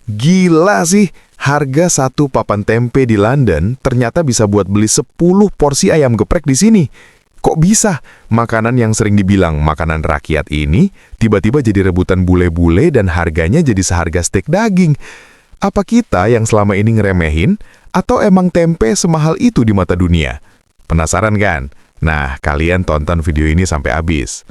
Gila sih, harga satu papan tempe di London ternyata bisa buat beli 10 porsi ayam geprek di sini. Kok bisa? Makanan yang sering dibilang makanan rakyat ini tiba-tiba jadi rebutan bule-bule dan harganya jadi seharga steak daging. Apa kita yang selama ini ngeremehin? Atau emang tempe semahal itu di mata dunia? Penasaran kan? Nah, kalian tonton video ini sampai habis.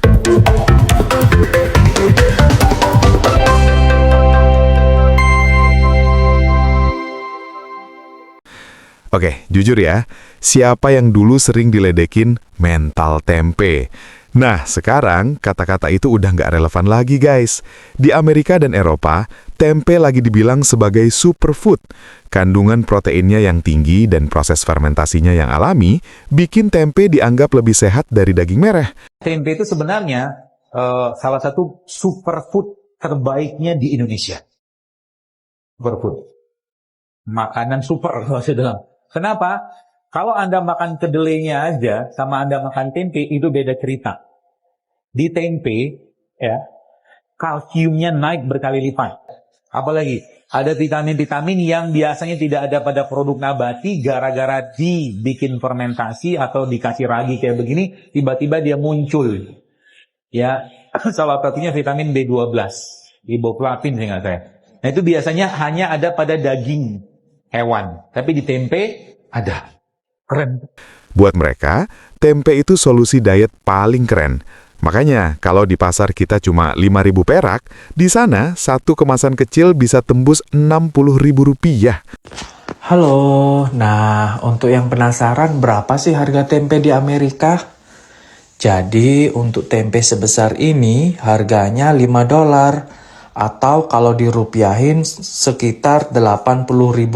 Oke, jujur ya, siapa yang dulu sering diledekin mental tempe? Nah, sekarang kata-kata itu udah nggak relevan lagi guys. Di Amerika dan Eropa, tempe lagi dibilang sebagai superfood. Kandungan proteinnya yang tinggi dan proses fermentasinya yang alami, bikin tempe dianggap lebih sehat dari daging merah. Tempe itu sebenarnya salah satu superfood terbaiknya di Indonesia. Superfood. Makanan super kalau saya bilang. Kenapa? Kalau Anda makan kedelainya aja sama Anda makan tempe itu beda cerita. Di tempe ya, kalsiumnya naik berkali lipat. Apalagi ada vitamin-vitamin yang biasanya tidak ada pada produk nabati, gara-gara dibikin fermentasi atau dikasih ragi kayak begini, tiba-tiba dia muncul. Ya, salah satunya vitamin B12, riboflavin seingat saya. Nah itu biasanya hanya ada pada daging hewan, tapi di tempe ada. Keren. Buat mereka, tempe itu solusi diet paling keren. Makanya, kalau di pasar kita cuma 5.000 perak, di sana satu kemasan kecil bisa tembus Rp60.000. Halo, nah untuk yang penasaran berapa sih harga tempe di Amerika? Jadi untuk tempe sebesar ini harganya $5 atau kalau dirupiahin sekitar Rp80.000.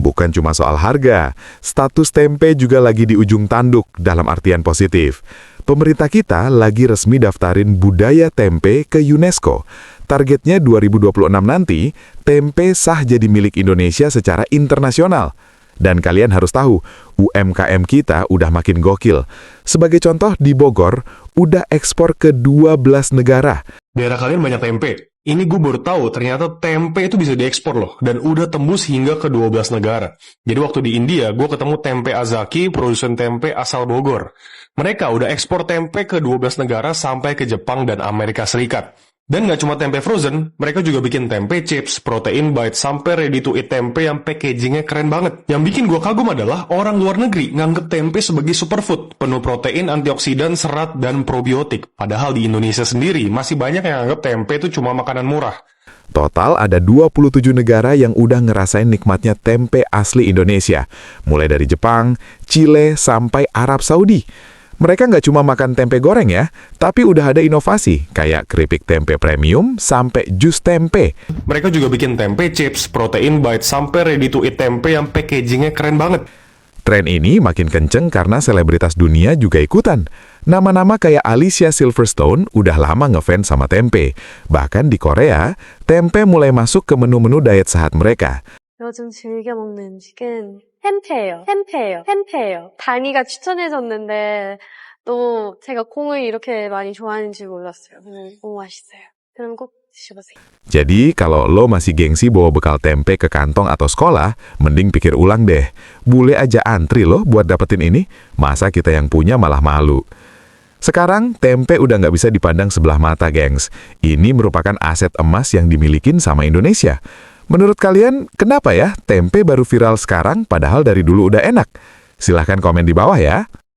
Bukan cuma soal harga, status tempe juga lagi di ujung tanduk dalam artian positif. Pemerintah kita lagi resmi daftarin budaya tempe ke UNESCO. Targetnya 2026 nanti, tempe sah jadi milik Indonesia secara internasional. Dan kalian harus tahu, UMKM kita udah makin gokil. Sebagai contoh, di Bogor, udah ekspor ke 12 negara. Daerah kalian banyak tempe. Ini gue baru tahu ternyata tempe itu bisa diekspor loh. Dan udah tembus hingga ke 12 negara. Jadi waktu di India, gue ketemu tempe Azaki, produsen tempe asal Bogor. Mereka udah ekspor tempe ke 12 negara sampai ke Jepang dan Amerika Serikat. Dan nggak cuma tempe frozen, mereka juga bikin tempe chips, protein bite, sampai ready to eat tempe yang packagingnya keren banget. Yang bikin gue kagum adalah orang luar negeri nganggep tempe sebagai superfood, penuh protein, antioksidan, serat, dan probiotik. Padahal di Indonesia sendiri masih banyak yang nganggep tempe itu cuma makanan murah. Total ada 27 negara yang udah ngerasain nikmatnya tempe asli Indonesia. Mulai dari Jepang, Chile, sampai Arab Saudi. Mereka nggak cuma makan tempe goreng ya, tapi udah ada inovasi, kayak keripik tempe premium sampai jus tempe. Mereka juga bikin tempe chips, protein bite, sampai ready to eat tempe yang packagingnya keren banget. Tren ini makin kenceng karena selebritas dunia juga ikutan. Nama-nama kayak Alicia Silverstone udah lama ngefans sama tempe. Bahkan di Korea, tempe mulai masuk ke menu-menu diet sehat mereka. 요즘 즐겨 먹는 음식은 템페예요. 다니가 추천해줬는데 또 제가 콩을 이렇게 많이 좋아하는지 몰랐어요. 너무 맛있어요. 그럼 꼭 드셔보세요. Jadi, kalau lo masih gengsi bawa bekal tempe ke kantong atau sekolah, mending pikir ulang deh. Bule aja antri loh buat dapetin ini, masa kita yang punya malah malu. Sekarang, tempe udah nggak bisa dipandang sebelah mata, gengs. Ini merupakan aset emas yang dimilikin sama Indonesia. Menurut kalian, kenapa ya tempe baru viral sekarang padahal dari dulu udah enak? Silahkan komen di bawah ya.